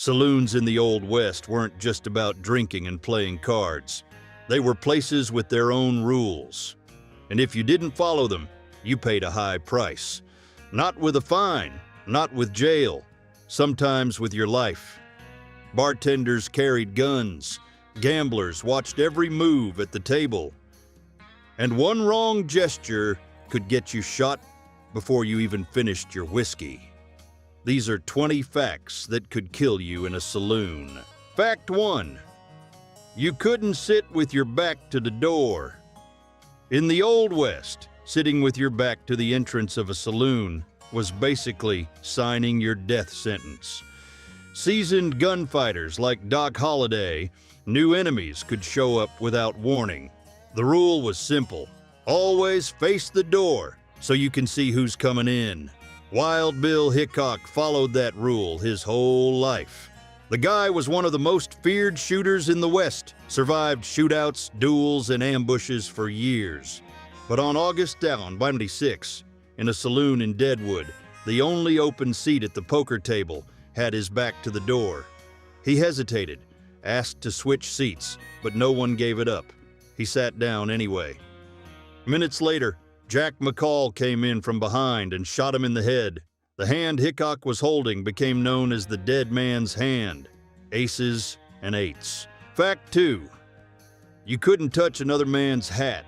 Saloons in the Old West weren't just about drinking and playing cards. They were places with their own rules. And if you didn't follow them, you paid a high price. Not with a fine, not with jail, sometimes with your life. Bartenders carried guns. Gamblers watched every move at the table. And one wrong gesture could get you shot before you even finished your whiskey. These are 20 facts that could kill you in a saloon. Fact 1. You couldn't sit with your back to the door. In the Old West, sitting with your back to the entrance of a saloon was basically signing your death sentence. Seasoned gunfighters like Doc Holliday knew enemies could show up without warning. The rule was simple. Always face the door so you can see who's coming in. Wild Bill Hickok followed that rule his whole life. The guy was one of the most feared shooters in the West, survived shootouts, duels, and ambushes for years. But on August 26, in a saloon in Deadwood, the only open seat at the poker table had his back to the door. He hesitated, asked to switch seats, but no one gave it up. He sat down anyway. Minutes later, Jack McCall came in from behind and shot him in the head. The hand Hickok was holding became known as the dead man's hand. Aces and eights. Fact 2. You couldn't touch another man's hat.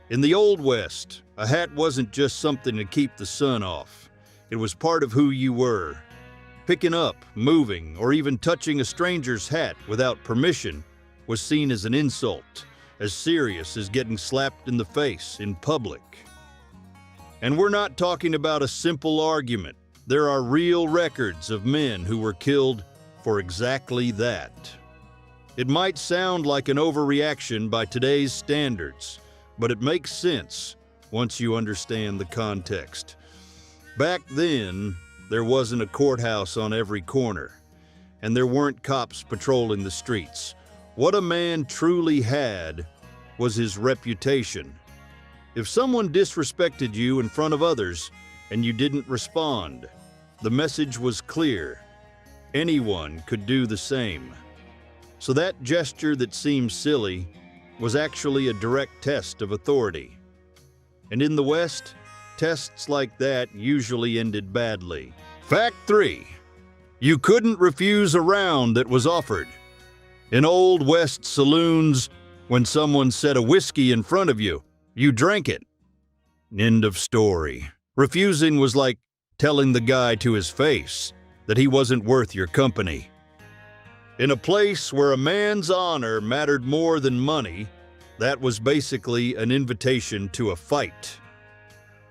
In the Old West, a hat wasn't just something to keep the sun off. It was part of who you were. Picking up, moving, or even touching a stranger's hat without permission was seen as an insult, as serious as getting slapped in the face in public. And we're not talking about a simple argument. There are real records of men who were killed for exactly that. It might sound like an overreaction by today's standards, but it makes sense once you understand the context. Back then, there wasn't a courthouse on every corner, and there weren't cops patrolling the streets. What a man truly had was his reputation. If someone disrespected you in front of others and you didn't respond, the message was clear. Anyone could do the same. So that gesture that seems silly was actually a direct test of authority. And in the West, tests like that usually ended badly. Fact 3. You couldn't refuse a round that was offered. In Old West saloons, when someone set a whiskey in front of you, you drank it. End of story. Refusing was like telling the guy to his face that he wasn't worth your company. In a place where a man's honor mattered more than money, that was basically an invitation to a fight.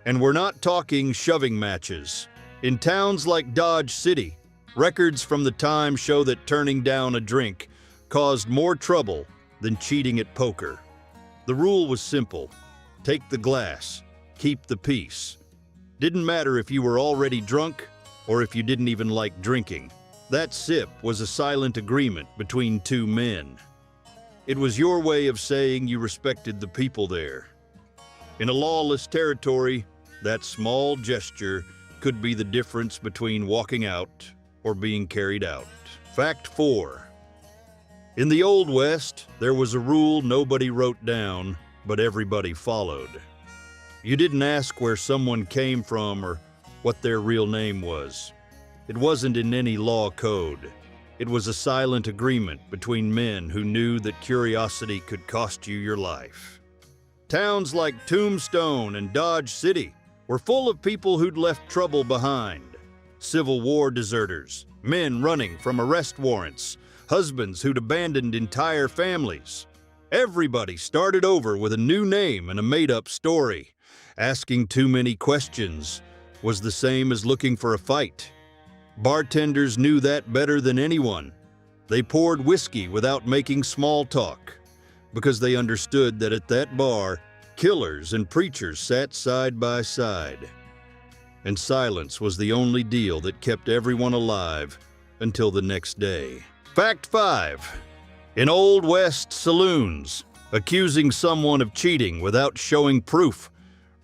And we're not talking shoving matches. In towns like Dodge City, records from the time show that turning down a drink caused more trouble than cheating at poker. The rule was simple. Take the glass, keep the peace. Didn't matter if you were already drunk or if you didn't even like drinking. That sip was a silent agreement between two men. It was your way of saying you respected the people there. In a lawless territory, that small gesture could be the difference between walking out or being carried out. Fact 4. In the Old West, there was a rule nobody wrote down, but everybody followed. You didn't ask where someone came from or what their real name was. It wasn't in any law code. It was a silent agreement between men who knew that curiosity could cost you your life. Towns like Tombstone and Dodge City were full of people who'd left trouble behind. Civil War deserters, men running from arrest warrants, husbands who'd abandoned entire families. Everybody started over with a new name and a made-up story. Asking too many questions was the same as looking for a fight. Bartenders knew that better than anyone. They poured whiskey without making small talk, because they understood that at that bar, killers and preachers sat side by side. And silence was the only deal that kept everyone alive until the next day. Fact 5. In Old West saloons, accusing someone of cheating without showing proof,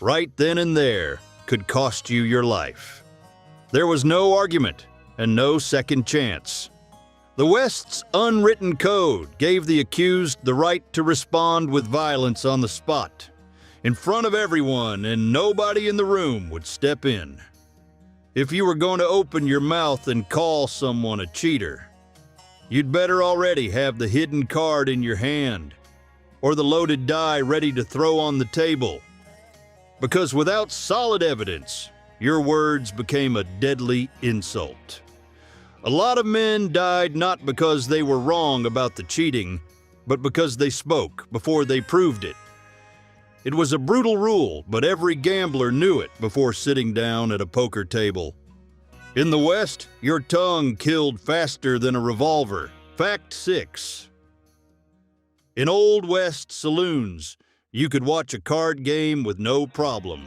right then and there, could cost you your life. There was no argument and no second chance. The West's unwritten code gave the accused the right to respond with violence on the spot, in front of everyone, and nobody in the room would step in. If you were going to open your mouth and call someone a cheater, you'd better already have the hidden card in your hand or the loaded die ready to throw on the table. Because without solid evidence, your words became a deadly insult. A lot of men died not because they were wrong about the cheating, but because they spoke before they proved it. It was a brutal rule, but every gambler knew it before sitting down at a poker table. In the West, your tongue killed faster than a revolver. Fact 6. In Old West saloons, you could watch a card game with no problem.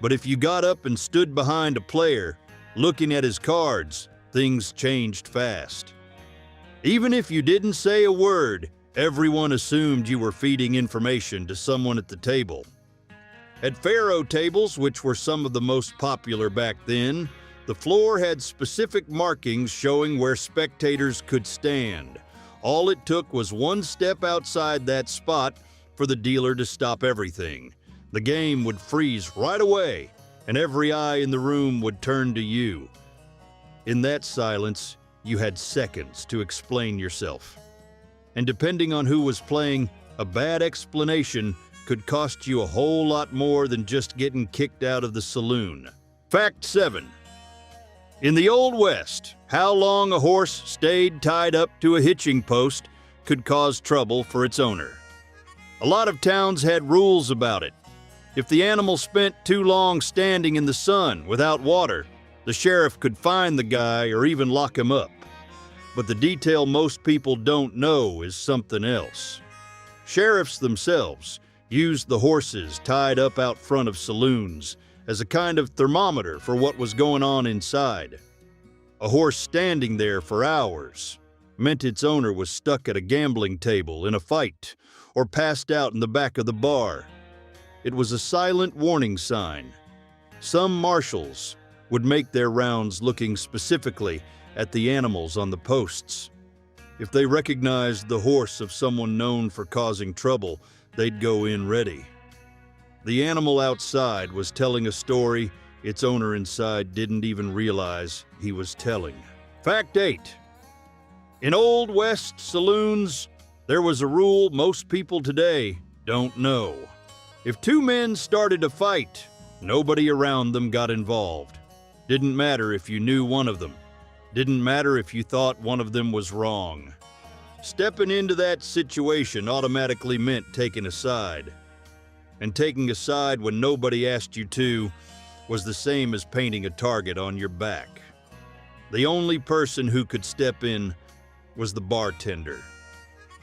But if you got up and stood behind a player, looking at his cards, things changed fast. Even if you didn't say a word, everyone assumed you were feeding information to someone at the table. At faro tables, which were some of the most popular back then, the floor had specific markings showing where spectators could stand. All it took was one step outside that spot for the dealer to stop everything. The game would freeze right away, and every eye in the room would turn to you. In that silence, you had seconds to explain yourself. And depending on who was playing, a bad explanation could cost you a whole lot more than just getting kicked out of the saloon. Fact 7. In the Old West, how long a horse stayed tied up to a hitching post could cause trouble for its owner. A lot of towns had rules about it. If the animal spent too long standing in the sun without water, the sheriff could fine the guy or even lock him up. But the detail most people don't know is something else. Sheriffs themselves used the horses tied up out front of saloons as a kind of thermometer for what was going on inside. A horse standing there for hours meant its owner was stuck at a gambling table in a fight or passed out in the back of the bar. It was a silent warning sign. Some marshals would make their rounds looking specifically at the animals on the posts. If they recognized the horse of someone known for causing trouble, they'd go in ready. The animal outside was telling a story its owner inside didn't even realize he was telling. Fact 8. In Old West saloons, there was a rule most people today don't know. If two men started a fight, nobody around them got involved. Didn't matter if you knew one of them. Didn't matter if you thought one of them was wrong. Stepping into that situation automatically meant taking a side. And taking a side when nobody asked you to was the same as painting a target on your back. The only person who could step in was the bartender.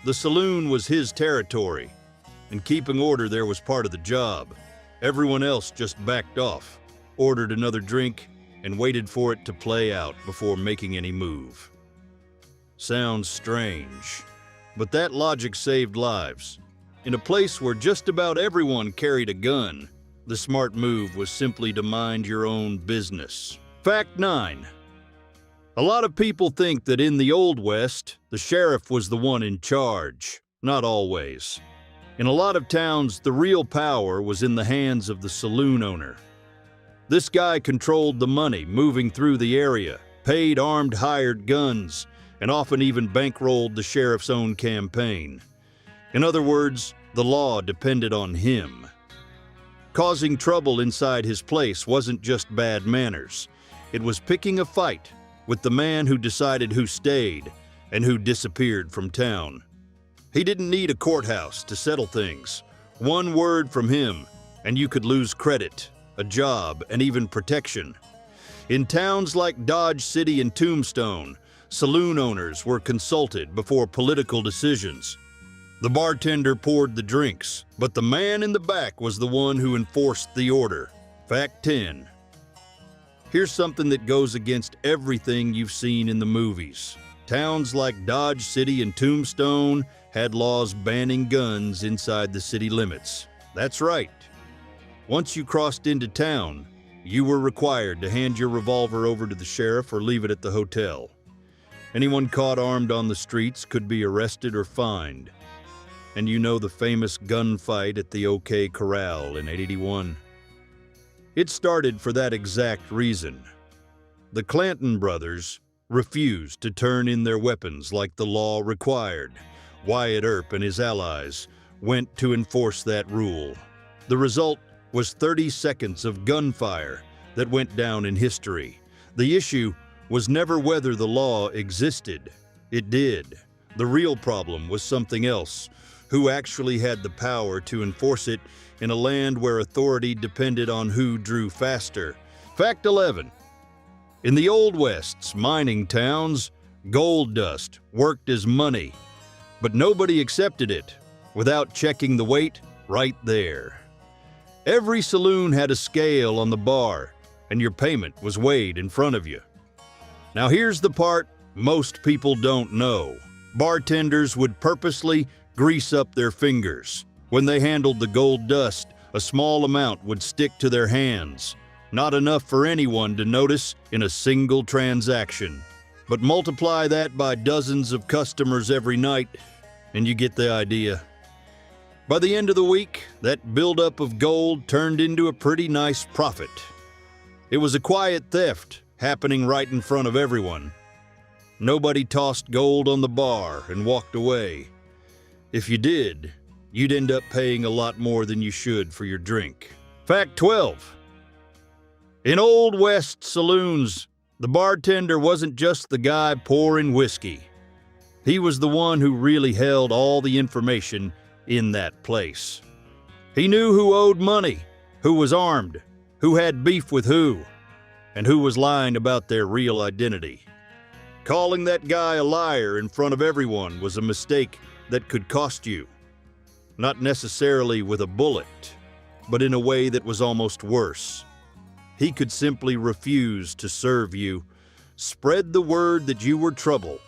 The saloon was his territory, and keeping order there was part of the job. Everyone else just backed off, ordered another drink, and waited for it to play out before making any move. Sounds strange, but that logic saved lives. In a place where just about everyone carried a gun, the smart move was simply to mind your own business. Fact 9. A lot of people think that in the Old West, the sheriff was the one in charge. Not always. In a lot of towns, the real power was in the hands of the saloon owner. This guy controlled the money moving through the area, paid armed hired guns, and often even bankrolled the sheriff's own campaign. In other words, the law depended on him. Causing trouble inside his place wasn't just bad manners. It was picking a fight with the man who decided who stayed and who disappeared from town. He didn't need a courthouse to settle things. One word from him, and you could lose credit, a job, and even protection. In towns like Dodge City and Tombstone, saloon owners were consulted before political decisions. The bartender poured the drinks, but the man in the back was the one who enforced the order. Fact 10. Here's something that goes against everything you've seen in the movies. Towns like Dodge City and Tombstone had laws banning guns inside the city limits. That's right. Once you crossed into town, you were required to hand your revolver over to the sheriff or leave it at the hotel. Anyone caught armed on the streets could be arrested or fined. And you know the famous gunfight at the OK Corral in '81. It started for that exact reason. The Clanton brothers refused to turn in their weapons like the law required. Wyatt Earp and his allies went to enforce that rule. The result was 30 seconds of gunfire that went down in history. The issue was never whether the law existed. It did. The real problem was something else: who actually had the power to enforce it in a land where authority depended on who drew faster. Fact 11. In the Old West's mining towns, gold dust worked as money, but nobody accepted it without checking the weight right there. Every saloon had a scale on the bar, and your payment was weighed in front of you. Now here's the part most people don't know. Bartenders would purposely grease up their fingers. When they handled the gold dust, a small amount would stick to their hands. Not enough for anyone to notice in a single transaction. But multiply that by dozens of customers every night, and you get the idea. By the end of the week, that buildup of gold turned into a pretty nice profit. It was a quiet theft happening right in front of everyone. Nobody tossed gold on the bar and walked away. If you did, you'd end up paying a lot more than you should for your drink. Fact 12. In Old West saloons, the bartender wasn't just the guy pouring whiskey. He was the one who really held all the information in that place. He knew who owed money, who was armed, who had beef with who, and who was lying about their real identity. Calling that guy a liar in front of everyone was a mistake that could cost you. Not necessarily with a bullet, but in a way that was almost worse. He could simply refuse to serve you, spread the word that you were trouble,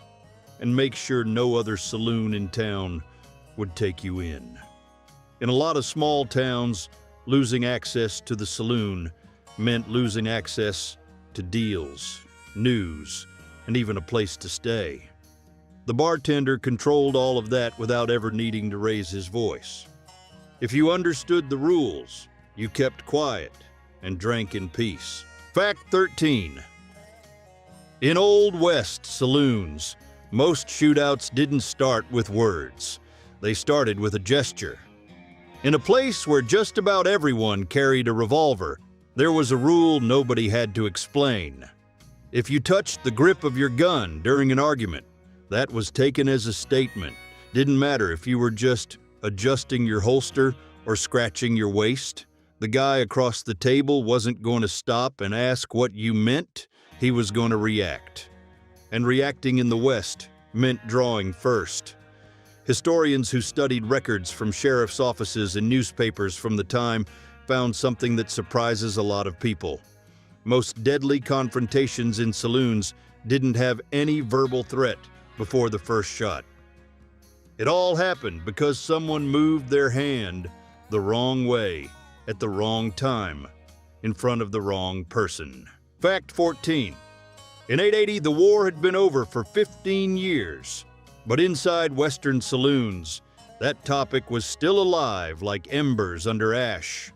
and make sure no other saloon in town would take you in. In a lot of small towns, losing access to the saloon meant losing access to deals, news, and even a place to stay. The bartender controlled all of that without ever needing to raise his voice. If you understood the rules, you kept quiet and drank in peace. Fact 13. In Old West saloons, most shootouts didn't start with words. They started with a gesture. In a place where just about everyone carried a revolver, there was a rule nobody had to explain. If you touched the grip of your gun during an argument, that was taken as a statement. Didn't matter if you were just adjusting your holster or scratching your waist. The guy across the table wasn't going to stop and ask what you meant. He was going to react. And reacting in the West meant drawing first. Historians who studied records from sheriff's offices and newspapers from the time found something that surprises a lot of people. Most deadly confrontations in saloons didn't have any verbal threat before the first shot. It all happened because someone moved their hand the wrong way at the wrong time in front of the wrong person. Fact 14. In 880, the war had been over for 15 years, but inside Western saloons, that topic was still alive like embers under ash.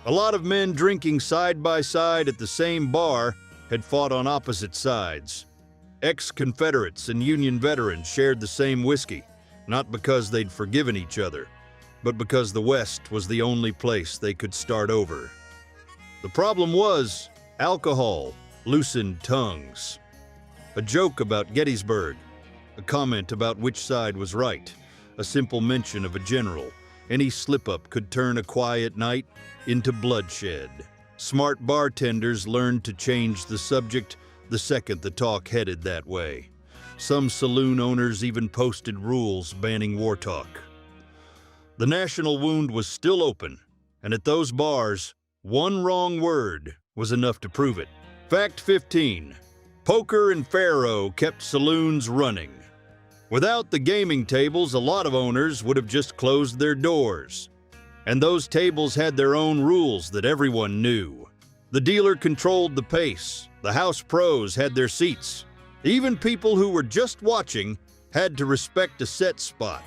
A lot of men drinking side by side at the same bar had fought on opposite sides. Ex-Confederates and Union veterans shared the same whiskey, not because they'd forgiven each other, but because the West was the only place they could start over. The problem was, alcohol loosened tongues. A joke about Gettysburg, a comment about which side was right, a simple mention of a general. Any slip-up could turn a quiet night into bloodshed. Smart bartenders learned to change the subject the second the talk headed that way. Some saloon owners even posted rules banning war talk. The national wound was still open, and at those bars, one wrong word was enough to prove it. Fact 15. Poker and faro kept saloons running. Without the gaming tables, a lot of owners would have just closed their doors. And those tables had their own rules that everyone knew. The dealer controlled the pace, the house pros had their seats, Even people who were just watching had to respect a set spot.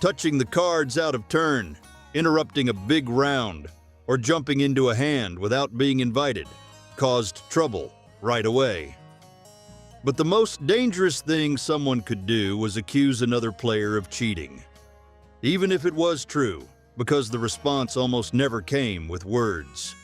Touching the cards out of turn, interrupting a big round, or jumping into a hand without being invited caused trouble right away. But the most dangerous thing someone could do was accuse another player of cheating, even if it was true, because the response almost never came with words.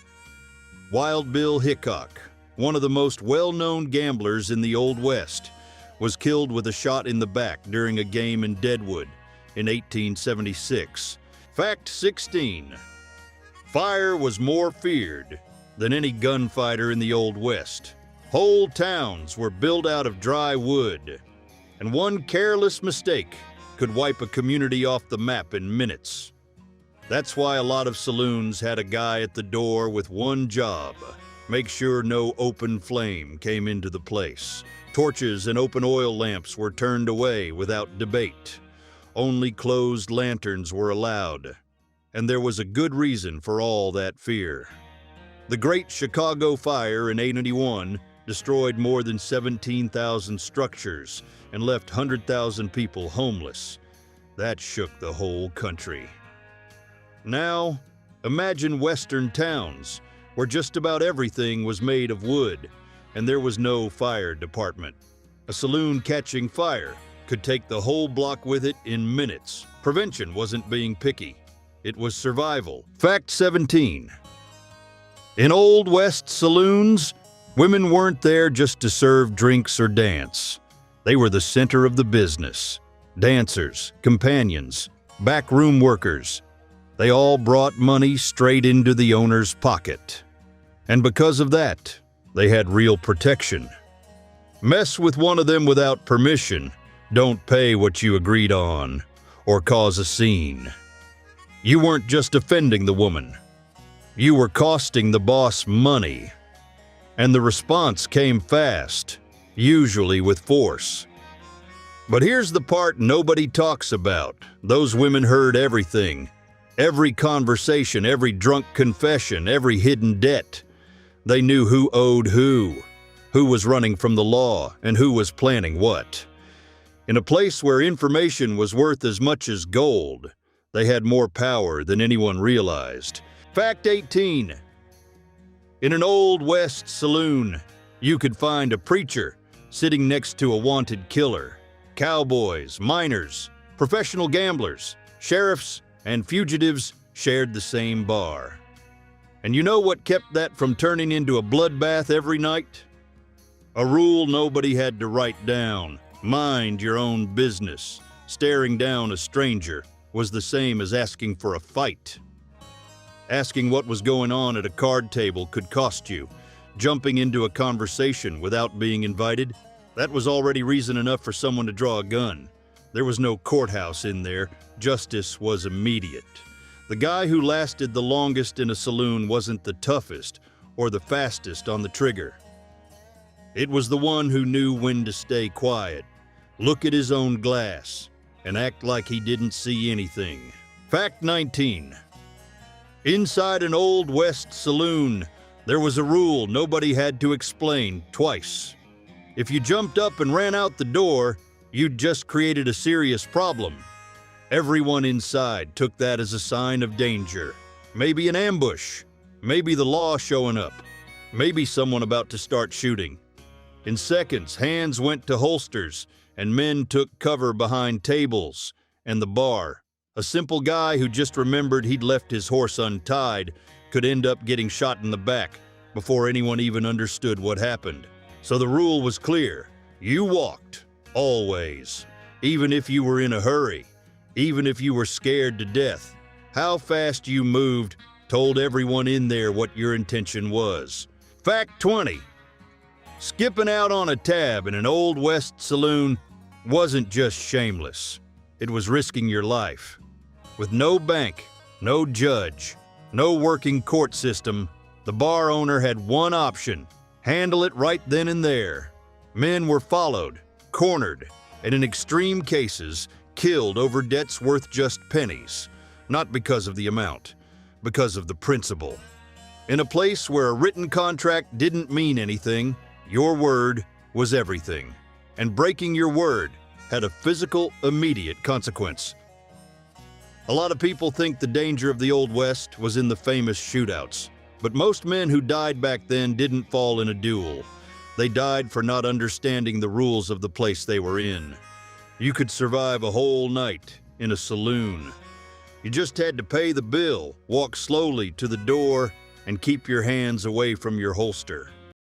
Wild Bill Hickok, one of the most well-known gamblers in the Old West, was killed with a shot in the back during a game in Deadwood in 1876. Fact 16. Fire was more feared than any gunfighter in the Old West. Whole towns were built out of dry wood, and one careless mistake could wipe a community off the map in minutes. That's why a lot of saloons had a guy at the door with one job: make sure no open flame came into the place. Torches and open oil lamps were turned away without debate. Only closed lanterns were allowed, and there was a good reason for all that fear. The Great Chicago Fire in 1881 destroyed more than 17,000 structures and left 100,000 people homeless. That shook the whole country. Now, imagine Western towns where just about everything was made of wood and there was no fire department. A saloon catching fire could take the whole block with it in minutes. Prevention wasn't being picky. It was survival. Fact 17. In Old West saloons, women weren't there just to serve drinks or dance. They were the center of the business. Dancers, companions, backroom workers. They all brought money straight into the owner's pocket. And because of that, they had real protection. Mess with one of them without permission, don't pay what you agreed on, or cause a scene. You weren't just offending the woman. You were costing the boss money. And the response came fast, usually with force. But here's the part nobody talks about. Those women heard everything. Every conversation, every drunk confession, every hidden debt. They knew who owed who was running from the law, and who was planning what. In a place where information was worth as much as gold, they had more power than anyone realized. Fact 18. In an Old West saloon, you could find a preacher sitting next to a wanted killer. Cowboys, miners, professional gamblers, sheriffs, and fugitives shared the same bar. And you know what kept that from turning into a bloodbath every night? A rule nobody had to write down: mind your own business. Staring down a stranger was the same as asking for a fight. Asking what was going on at a card table could cost you. Jumping into a conversation without being invited, that was already reason enough for someone to draw a gun. There was no courthouse in there. Justice was immediate. The guy who lasted the longest in a saloon wasn't the toughest or the fastest on the trigger. It was the one who knew when to stay quiet, look at his own glass, and act like he didn't see anything. Fact 19. Inside an Old West saloon, there was a rule nobody had to explain twice. If you jumped up and ran out the door, you'd just created a serious problem. Everyone inside took that as a sign of danger. Maybe an ambush, maybe the law showing up, maybe someone about to start shooting. In seconds, hands went to holsters, and men took cover behind tables and the bar. A simple guy who just remembered he'd left his horse untied could end up getting shot in the back before anyone even understood what happened. So the rule was clear. You walked, always, even if you were in a hurry, even if you were scared to death. How fast you moved told everyone in there what your intention was. Fact 20. Skipping out on a tab in an Old West saloon wasn't just shameless. It was risking your life. With no bank, no judge, no working court system, the bar owner had one option: handle it right then and there. Men were followed, cornered, and in extreme cases, killed over debts worth just pennies. Not because of the amount, because of the principle. In a place where a written contract didn't mean anything, your word was everything. and breaking your word had a physical, immediate consequence. A lot of people think the danger of the Old West was in the famous shootouts, but most men who died back then didn't fall in a duel. They died for not understanding the rules of the place they were in. You could survive a whole night in a saloon. You just had to pay the bill, walk slowly to the door, and keep your hands away from your holster.